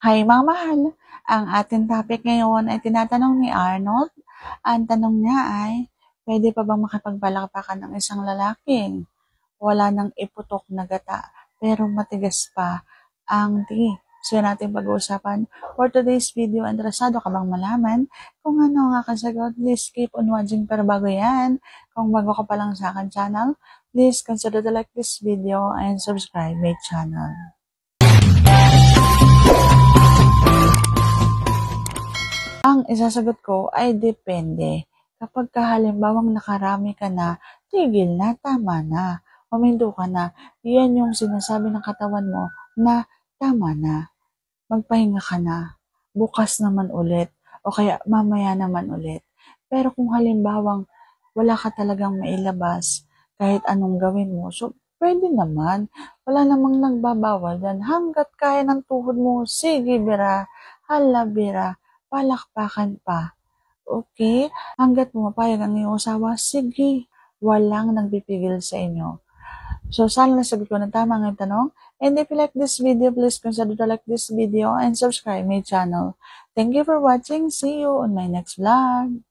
Hi mga mahal! Ang ating topic ngayon ay tinatanong ni Arnold. Ang tanong niya ay, pwede pa bang makipagpalakpakan ng isang lalaking wala nang iputok na gata pero matigas pa ang tingi? So yan ating pag-uusapan for today's video. Interesado ka bang malaman kung ano ang aking sagot? Please keep on watching. Pero bago yan, kung bago ka pa lang sa akin channel, please consider to like this video and subscribe my channel. Ang isasagot ko ay depende. Kapag halimbawang nakarami ka na, tigil na, tama na, huminto ka na. Yan yung sinasabi ng katawan mo na tama na. Magpahinga ka na. Bukas naman ulit o kaya mamaya naman ulit. Pero kung halimbawang wala ka talagang mailabas kahit anong gawin mo, so pwede naman. Wala namang nagbabawal yan. Hanggat kaya ng tuhod mo, sige bira, hala bira, palakpakan pa. Okay? Hanggat pumapayag ang iyong asawa, sige. Walang nagpipigil sa inyo. So, sana nasagot ko ng tama ang tanong. And if you like this video, please consider to like this video and subscribe my channel. Thank you for watching. See you on my next vlog.